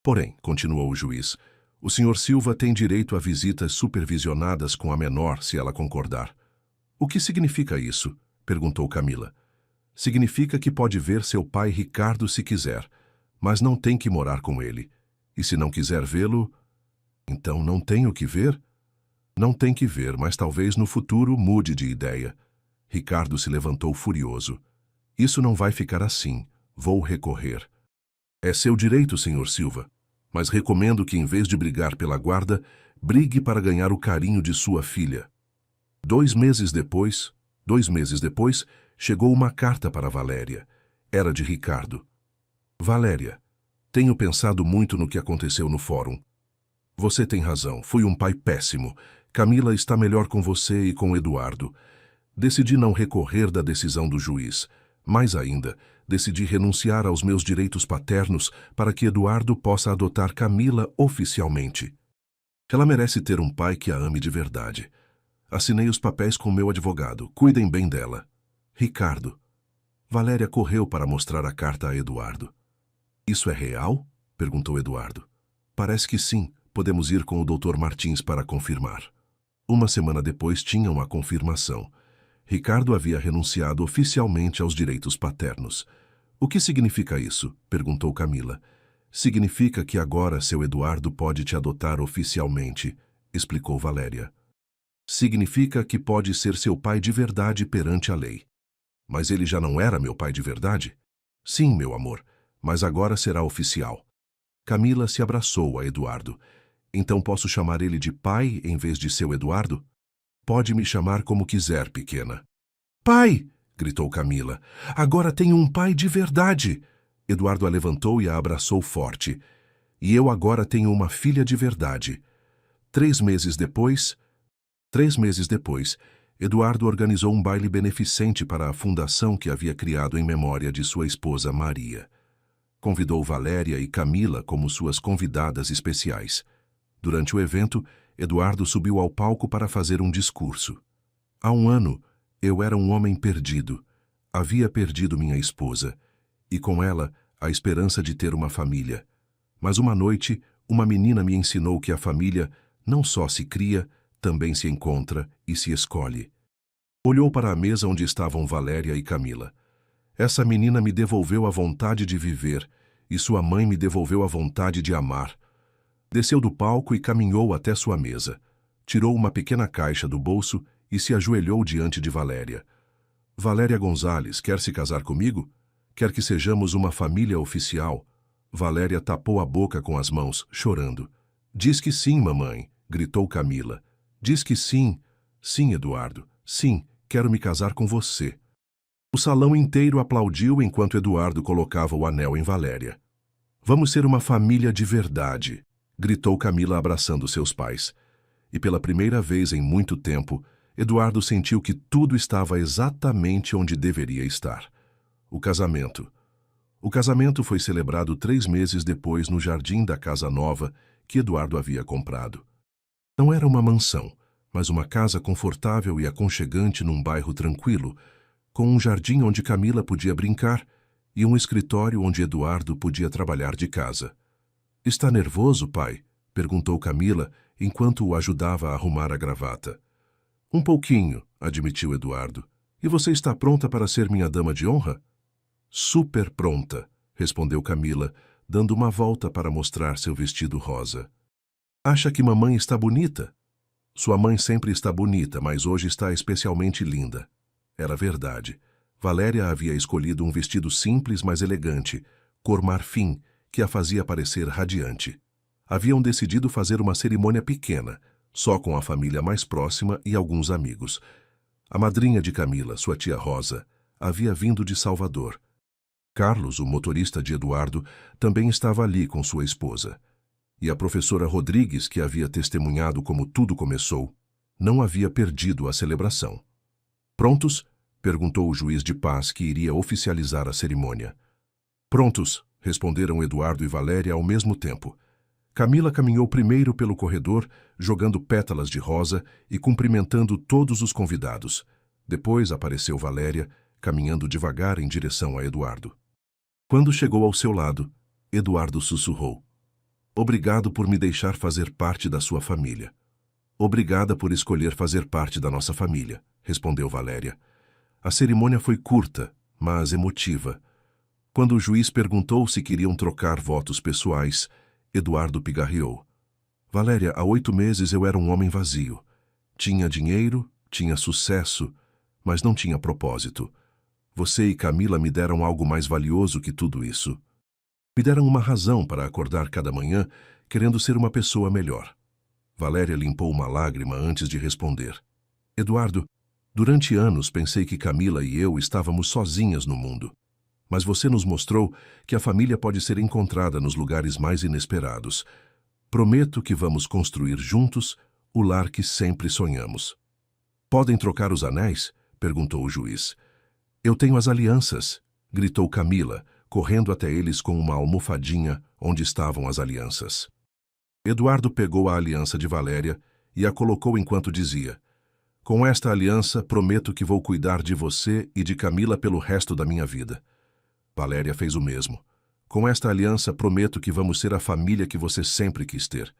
Porém, continuou o juiz, o senhor Silva tem direito a visitas supervisionadas com a menor se ela concordar. O que significa isso? Perguntou Camila. Significa que pode ver seu pai Ricardo se quiser, mas não tem que morar com ele. E se não quiser vê-lo, então não tem o que ver? Não tem que ver, mas talvez no futuro mude de ideia. Ricardo se levantou furioso. Isso não vai ficar assim. Vou recorrer. É seu direito, senhor Silva, mas recomendo que, em vez de brigar pela guarda, brigue para ganhar o carinho de sua filha. 2 meses depois, chegou uma carta para Valéria. Era de Ricardo. Valéria, tenho pensado muito no que aconteceu no fórum. Você tem razão, fui um pai péssimo. Camila está melhor com você e com Eduardo. Decidi não recorrer da decisão do juiz. Mais ainda, decidi renunciar aos meus direitos paternos para que Eduardo possa adotar Camila oficialmente. Ela merece ter um pai que a ame de verdade. Assinei os papéis com meu advogado. Cuidem bem dela. Ricardo. Valéria correu para mostrar a carta a Eduardo. Isso é real? Perguntou Eduardo. Parece que sim. Podemos ir com o Dr. Martins para confirmar. 1 semana depois tinham a confirmação. Ricardo havia renunciado oficialmente aos direitos paternos. O que significa isso? Perguntou Camila. Significa que agora seu Eduardo pode te adotar oficialmente, explicou Valéria. Significa que pode ser seu pai de verdade perante a lei. Mas ele já não era meu pai de verdade? Sim, meu amor, mas agora será oficial. Camila se abraçou a Eduardo. Então posso chamar ele de pai em vez de seu Eduardo? Pode me chamar como quiser, pequena. Pai! Gritou Camila. Agora tenho um pai de verdade! Eduardo a levantou e a abraçou forte. E eu agora tenho uma filha de verdade. 3 meses depois, Eduardo organizou um baile beneficente para a fundação que havia criado em memória de sua esposa Maria. Convidou Valéria e Camila como suas convidadas especiais. Durante o evento, Eduardo subiu ao palco para fazer um discurso. Há 1 ano, eu era um homem perdido. Havia perdido minha esposa, e com ela, a esperança de ter uma família. Mas uma noite, uma menina me ensinou que a família não só se cria, também se encontra e se escolhe. Olhou para a mesa onde estavam Valéria e Camila. Essa menina me devolveu a vontade de viver, e sua mãe me devolveu a vontade de amar. Desceu do palco e caminhou até sua mesa. Tirou uma pequena caixa do bolso e se ajoelhou diante de Valéria. Valéria Gonzales, quer se casar comigo? Quer que sejamos uma família oficial? Valéria tapou a boca com as mãos, chorando. Diz que sim, mamãe, gritou Camila. Diz que sim. Sim, Eduardo. Sim, quero me casar com você. O salão inteiro aplaudiu enquanto Eduardo colocava o anel em Valéria. Vamos ser uma família de verdade, gritou Camila abraçando seus pais. E pela primeira vez em muito tempo, Eduardo sentiu que tudo estava exatamente onde deveria estar. O casamento. O casamento foi celebrado 3 meses depois no jardim da casa nova que Eduardo havia comprado. Não era uma mansão, mas uma casa confortável e aconchegante num bairro tranquilo, com um jardim onde Camila podia brincar e um escritório onde Eduardo podia trabalhar de casa. "Está nervoso, pai?" perguntou Camila, enquanto o ajudava a arrumar a gravata. "Um pouquinho", admitiu Eduardo. "E você está pronta para ser minha dama de honra?" "Super pronta", respondeu Camila, dando uma volta para mostrar seu vestido rosa. "Acha que mamãe está bonita?" "Sua mãe sempre está bonita, mas hoje está especialmente linda." Era verdade. Valéria havia escolhido um vestido simples, mas elegante, cor marfim, que a fazia parecer radiante. Haviam decidido fazer uma cerimônia pequena, só com a família mais próxima e alguns amigos. A madrinha de Camila, sua tia Rosa, havia vindo de Salvador. Carlos, o motorista de Eduardo, também estava ali com sua esposa. E a professora Rodrigues, que havia testemunhado como tudo começou, não havia perdido a celebração. "Prontos?" perguntou o juiz de paz que iria oficializar a cerimônia. "Prontos", responderam Eduardo e Valéria ao mesmo tempo. Camila caminhou primeiro pelo corredor, jogando pétalas de rosa e cumprimentando todos os convidados. Depois apareceu Valéria, caminhando devagar em direção a Eduardo. Quando chegou ao seu lado, Eduardo sussurrou: "Obrigado por me deixar fazer parte da sua família." "Obrigada por escolher fazer parte da nossa família", respondeu Valéria. A cerimônia foi curta, mas emotiva. Quando o juiz perguntou se queriam trocar votos pessoais, Eduardo pigarreou: "Valéria, há 8 meses eu era um homem vazio. Tinha dinheiro, tinha sucesso, mas não tinha propósito. Você e Camila me deram algo mais valioso que tudo isso. Me deram uma razão para acordar cada manhã querendo ser uma pessoa melhor." Valéria limpou uma lágrima antes de responder. "Eduardo, durante anos pensei que Camila e eu estávamos sozinhas no mundo. Mas você nos mostrou que a família pode ser encontrada nos lugares mais inesperados. Prometo que vamos construir juntos o lar que sempre sonhamos." "Podem trocar os anéis?" perguntou o juiz. "Eu tenho as alianças", gritou Camila, correndo até eles com uma almofadinha onde estavam as alianças. Eduardo pegou a aliança de Valéria e a colocou enquanto dizia: "Com esta aliança, prometo que vou cuidar de você e de Camila pelo resto da minha vida." Valéria fez o mesmo. "Com esta aliança, prometo que vamos ser a família que você sempre quis ter."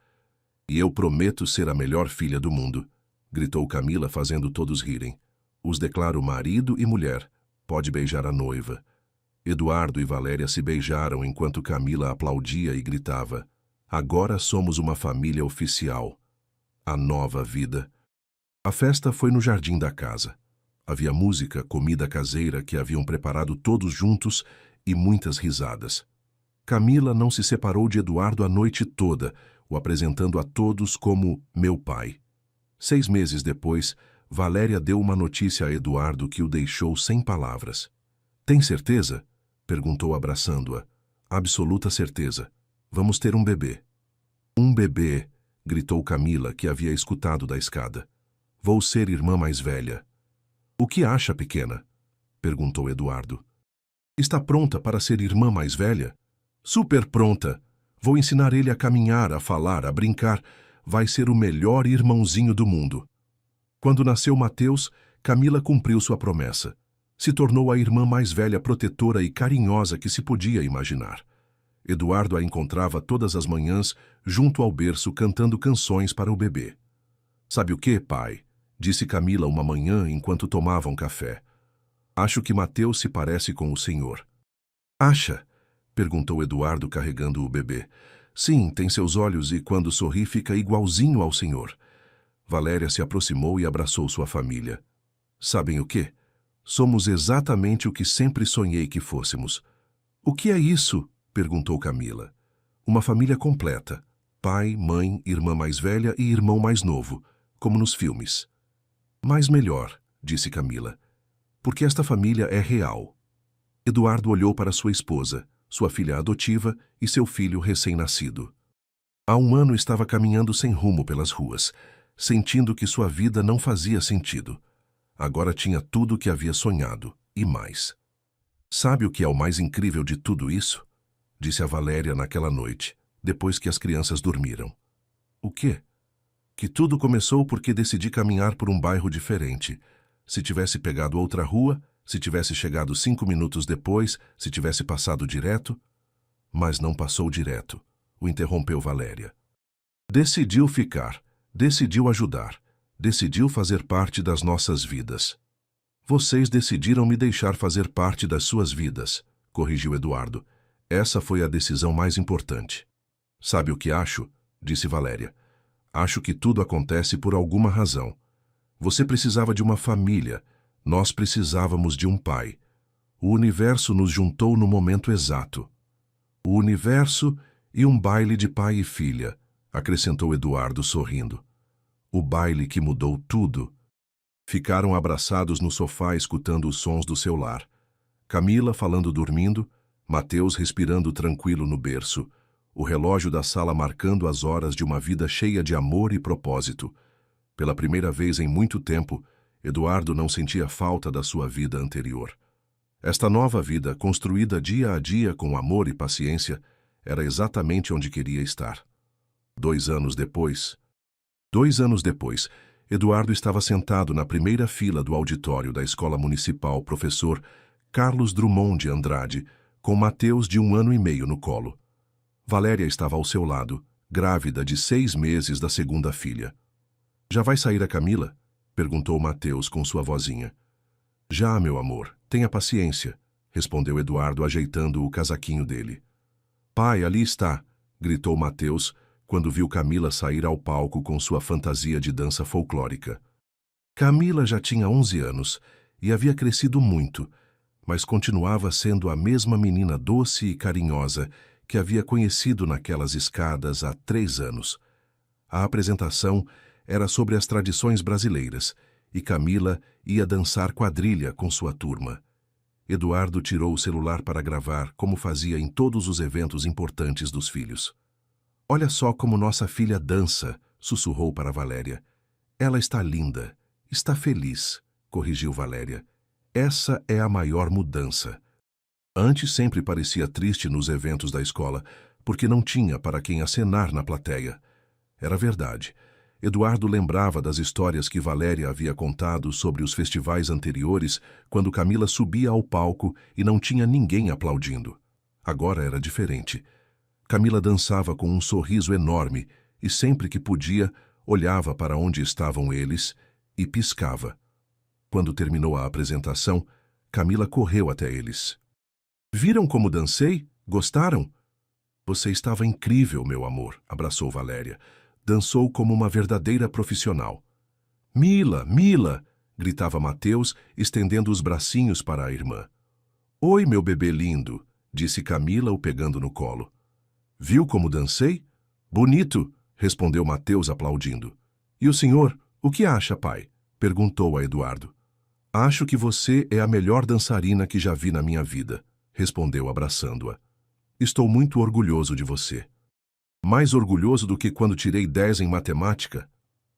"E eu prometo ser a melhor filha do mundo", gritou Camila, fazendo todos rirem. "Os declaro marido e mulher. Pode beijar a noiva." Eduardo e Valéria se beijaram enquanto Camila aplaudia e gritava: "Agora somos uma família oficial. A nova vida." A festa foi no jardim da casa. Havia música, comida caseira que haviam preparado todos juntos e muitas risadas. Camila não se separou de Eduardo a noite toda, o apresentando a todos como meu pai. 6 meses depois, Valéria deu uma notícia a Eduardo que o deixou sem palavras. "Tem certeza?" perguntou abraçando-a. "Absoluta certeza. Vamos ter um bebê." "Um bebê", gritou Camila, que havia escutado da escada. "Vou ser irmã mais velha." "O que acha, pequena?" perguntou Eduardo. "Está pronta para ser irmã mais velha?" "Super pronta. Vou ensinar ele a caminhar, a falar, a brincar. Vai ser o melhor irmãozinho do mundo." Quando nasceu Mateus, Camila cumpriu sua promessa. Se tornou a irmã mais velha, protetora e carinhosa que se podia imaginar. Eduardo a encontrava todas as manhãs junto ao berço cantando canções para o bebê. "Sabe o que, pai?" disse Camila uma manhã enquanto tomavam café. "Acho que Mateus se parece com o senhor." "Acha?" perguntou Eduardo carregando o bebê. "Sim, tem seus olhos e quando sorri fica igualzinho ao senhor." Valéria se aproximou e abraçou sua família. "Sabem o quê? Somos exatamente o que sempre sonhei que fôssemos." "O que é isso?" perguntou Camila. "Uma família completa. Pai, mãe, irmã mais velha e irmão mais novo, como nos filmes." "Mas melhor", disse Camila. porque esta família é real. Eduardo olhou para sua esposa, sua filha adotiva e seu filho recém-nascido. Há um ano estava caminhando sem rumo pelas ruas, sentindo que sua vida não fazia sentido. Agora tinha tudo o que havia sonhado, e mais. Sabe o que é o mais incrível de tudo isso? Disse a Valéria naquela noite, depois que as crianças dormiram. O quê? Que tudo começou porque decidi caminhar por um bairro diferente. Se tivesse pegado outra rua, se tivesse chegado 5 minutos depois, se tivesse passado direto... Mas não passou direto, o interrompeu Valéria. Decidiu ficar, decidiu ajudar, decidiu fazer parte das nossas vidas. Vocês decidiram me deixar fazer parte das suas vidas, corrigiu Eduardo. Essa foi a decisão mais importante. Sabe o que acho? Disse Valéria. Acho que tudo acontece por alguma razão. Você precisava de uma família, nós precisávamos de um pai. O universo nos juntou no momento exato. O universo e um baile de pai e filha, acrescentou Eduardo sorrindo. O baile que mudou tudo. Ficaram abraçados no sofá escutando os sons do seu lar. Camila falando dormindo, Mateus respirando tranquilo no berço, o relógio da sala marcando as horas de uma vida cheia de amor e propósito. Pela primeira vez em muito tempo, Eduardo não sentia falta da sua vida anterior. Esta nova vida, construída dia a dia com amor e paciência, era exatamente onde queria estar. 2 anos depois... 2 anos depois, Eduardo estava sentado na primeira fila do auditório da Escola Municipal Professor Carlos Drummond de Andrade, com Mateus de 1 ano e meio no colo. Valéria estava ao seu lado, grávida de 6 meses da segunda filha. Já vai sair a Camila? Perguntou Mateus com sua vozinha. Já, meu amor, tenha paciência, respondeu Eduardo ajeitando o casaquinho dele. Pai, ali está, gritou Mateus, quando viu Camila sair ao palco com sua fantasia de dança folclórica. Camila já tinha 11 anos e havia crescido muito, mas continuava sendo a mesma menina doce e carinhosa que havia conhecido naquelas escadas há 3 anos. A apresentação era sobre as tradições brasileiras e Camila ia dançar quadrilha com sua turma. Eduardo tirou o celular para gravar, como fazia em todos os eventos importantes dos filhos. Olha só como nossa filha dança, sussurrou para Valéria. Ela está linda, está feliz, corrigiu Valéria. Essa é a maior mudança. Antes sempre parecia triste nos eventos da escola, porque não tinha para quem acenar na plateia. Era verdade. Eduardo lembrava das histórias que Valéria havia contado sobre os festivais anteriores, quando Camila subia ao palco e não tinha ninguém aplaudindo. Agora era diferente. Camila dançava com um sorriso enorme e sempre que podia, olhava para onde estavam eles e piscava. Quando terminou a apresentação, Camila correu até eles. Viram como dancei? Gostaram? Você estava incrível, meu amor, abraçou Valéria. Dançou como uma verdadeira profissional. Mila, Mila, gritava Mateus, estendendo os bracinhos para a irmã. Oi, meu bebê lindo, disse Camila, o pegando no colo. Viu como dancei? Bonito, respondeu Mateus aplaudindo. E o senhor, o que acha, pai? Perguntou a Eduardo. Acho que você é a melhor dançarina que já vi na minha vida, respondeu abraçando-a. Estou muito orgulhoso de você. Mais orgulhoso do que quando tirei 10 em matemática?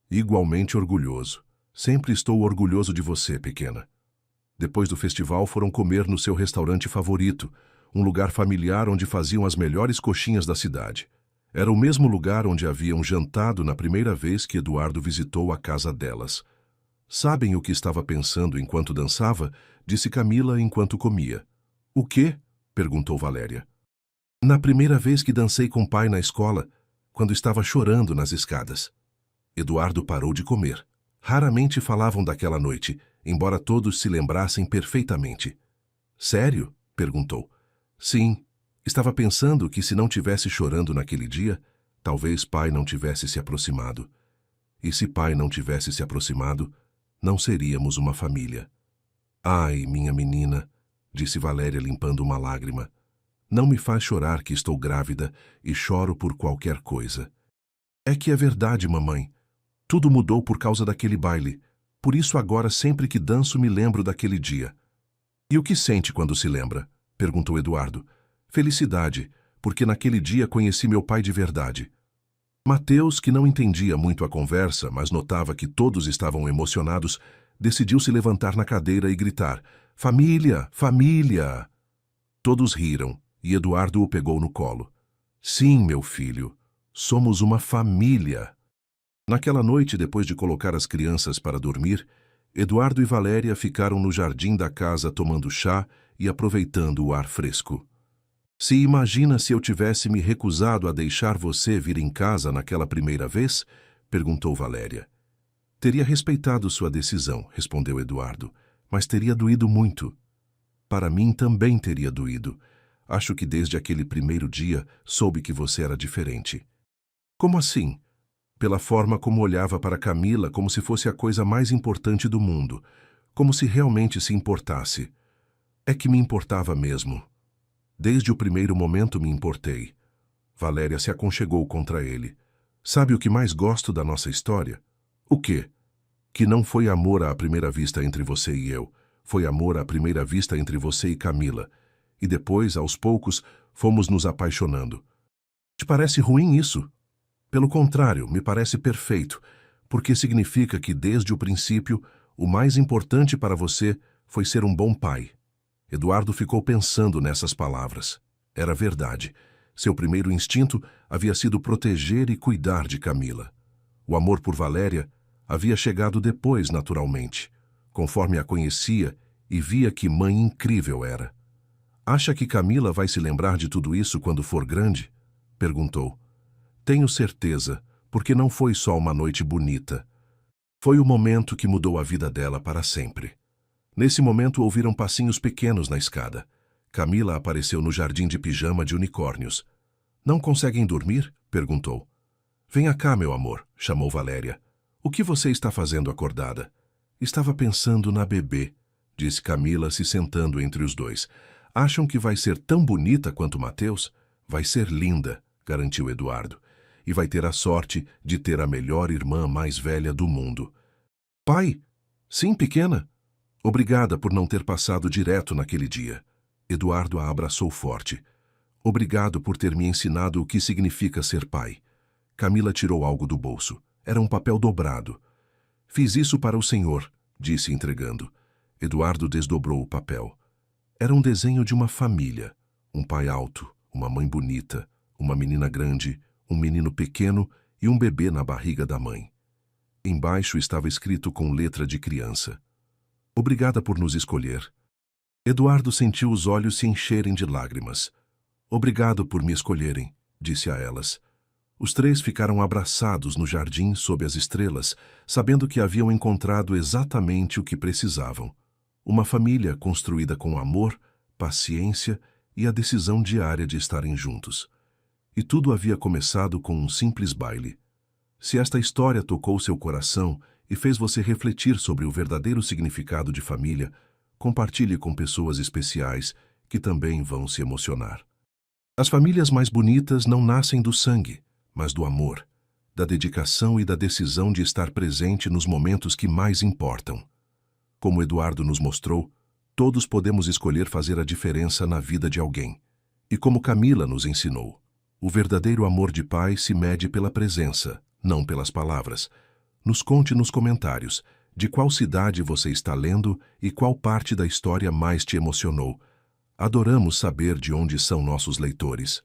Igualmente orgulhoso. Sempre estou orgulhoso de você, pequena. Depois do festival foram comer no seu restaurante favorito, um lugar familiar onde faziam as melhores coxinhas da cidade. Era o mesmo lugar onde haviam jantado na primeira vez que Eduardo visitou a casa delas. Sabem o que estava pensando enquanto dançava? Disse Camila enquanto comia. O quê? Perguntou Valéria. Na primeira vez que dancei com o pai na escola, quando estava chorando nas escadas. Eduardo parou de comer. Raramente falavam daquela noite, embora todos se lembrassem perfeitamente. Sério? Perguntou. Sim. Estava pensando que se não tivesse chorando naquele dia, talvez pai não tivesse se aproximado. E se pai não tivesse se aproximado, não seríamos uma família. Ai, minha menina, disse Valéria limpando uma lágrima. Não me faz chorar que estou grávida e choro por qualquer coisa. É que é verdade, mamãe. Tudo mudou por causa daquele baile. Por isso agora sempre que danço me lembro daquele dia. E o que sente quando se lembra? Perguntou Eduardo. Felicidade, porque naquele dia conheci meu pai de verdade. Mateus, que não entendia muito a conversa, mas notava que todos estavam emocionados, decidiu se levantar na cadeira e gritar: "Família! Família!" Todos riram, e Eduardo o pegou no colo. "Sim, meu filho, somos uma família." Naquela noite, depois de colocar as crianças para dormir, Eduardo e Valéria ficaram no jardim da casa tomando chá e aproveitando o ar fresco. "Se imagina se eu tivesse me recusado a deixar você vir em casa naquela primeira vez?" perguntou Valéria. "Teria respeitado sua decisão", respondeu Eduardo, "mas teria doído muito." "Para mim também teria doído. Acho que desde aquele primeiro dia soube que você era diferente." "Como assim?" "Pela forma como olhava para Camila como se fosse a coisa mais importante do mundo, como se realmente se importasse." "É que me importava mesmo. Desde o primeiro momento me importei." Valéria se aconchegou contra ele. "Sabe o que mais gosto da nossa história?" "O quê?" "Que não foi amor à primeira vista entre você e eu. Foi amor à primeira vista entre você e Camila. E depois, aos poucos, fomos nos apaixonando." "Te parece ruim isso?" "Pelo contrário, me parece perfeito, porque significa que desde o princípio, o mais importante para você foi ser um bom pai." Eduardo ficou pensando nessas palavras. Era verdade. Seu primeiro instinto havia sido proteger e cuidar de Camila. O amor por Valéria havia chegado depois, naturalmente, conforme a conhecia e via que mãe incrível era. "Acha que Camila vai se lembrar de tudo isso quando for grande?" perguntou. "Tenho certeza, porque não foi só uma noite bonita. Foi o momento que mudou a vida dela para sempre." Nesse momento ouviram passinhos pequenos na escada. Camila apareceu no jardim de pijama de unicórnios. "Não conseguem dormir?" perguntou. "Venha cá, meu amor", chamou Valéria. "O que você está fazendo acordada?" "Estava pensando na bebê", disse Camila, se sentando entre os dois. "Acham que vai ser tão bonita quanto Mateus?" "Vai ser linda", garantiu Eduardo. "E vai ter a sorte de ter a melhor irmã mais velha do mundo." "Pai? Sim, pequena?" "Obrigada por não ter passado direto naquele dia." Eduardo a abraçou forte. "Obrigado por ter me ensinado o que significa ser pai." Camila tirou algo do bolso. Era um papel dobrado. "Fiz isso para o senhor", disse entregando. Eduardo desdobrou o papel. Era um desenho de uma família. Um pai alto, uma mãe bonita, uma menina grande, um menino pequeno e um bebê na barriga da mãe. Embaixo estava escrito com letra de criança: "Obrigada por nos escolher." Eduardo sentiu os olhos se encherem de lágrimas. "Obrigado por me escolherem", disse a elas. Os três ficaram abraçados no jardim sob as estrelas, sabendo que haviam encontrado exatamente o que precisavam. Uma família construída com amor, paciência e a decisão diária de estarem juntos. E tudo havia começado com um simples baile. Se esta história tocou seu coração e fez você refletir sobre o verdadeiro significado de família, compartilhe com pessoas especiais que também vão se emocionar. As famílias mais bonitas não nascem do sangue, mas do amor, da dedicação e da decisão de estar presente nos momentos que mais importam. Como Eduardo nos mostrou, todos podemos escolher fazer a diferença na vida de alguém. E como Camila nos ensinou, o verdadeiro amor de pai se mede pela presença, não pelas palavras. Nos conte nos comentários de qual cidade você está lendo e qual parte da história mais te emocionou. Adoramos saber de onde são nossos leitores.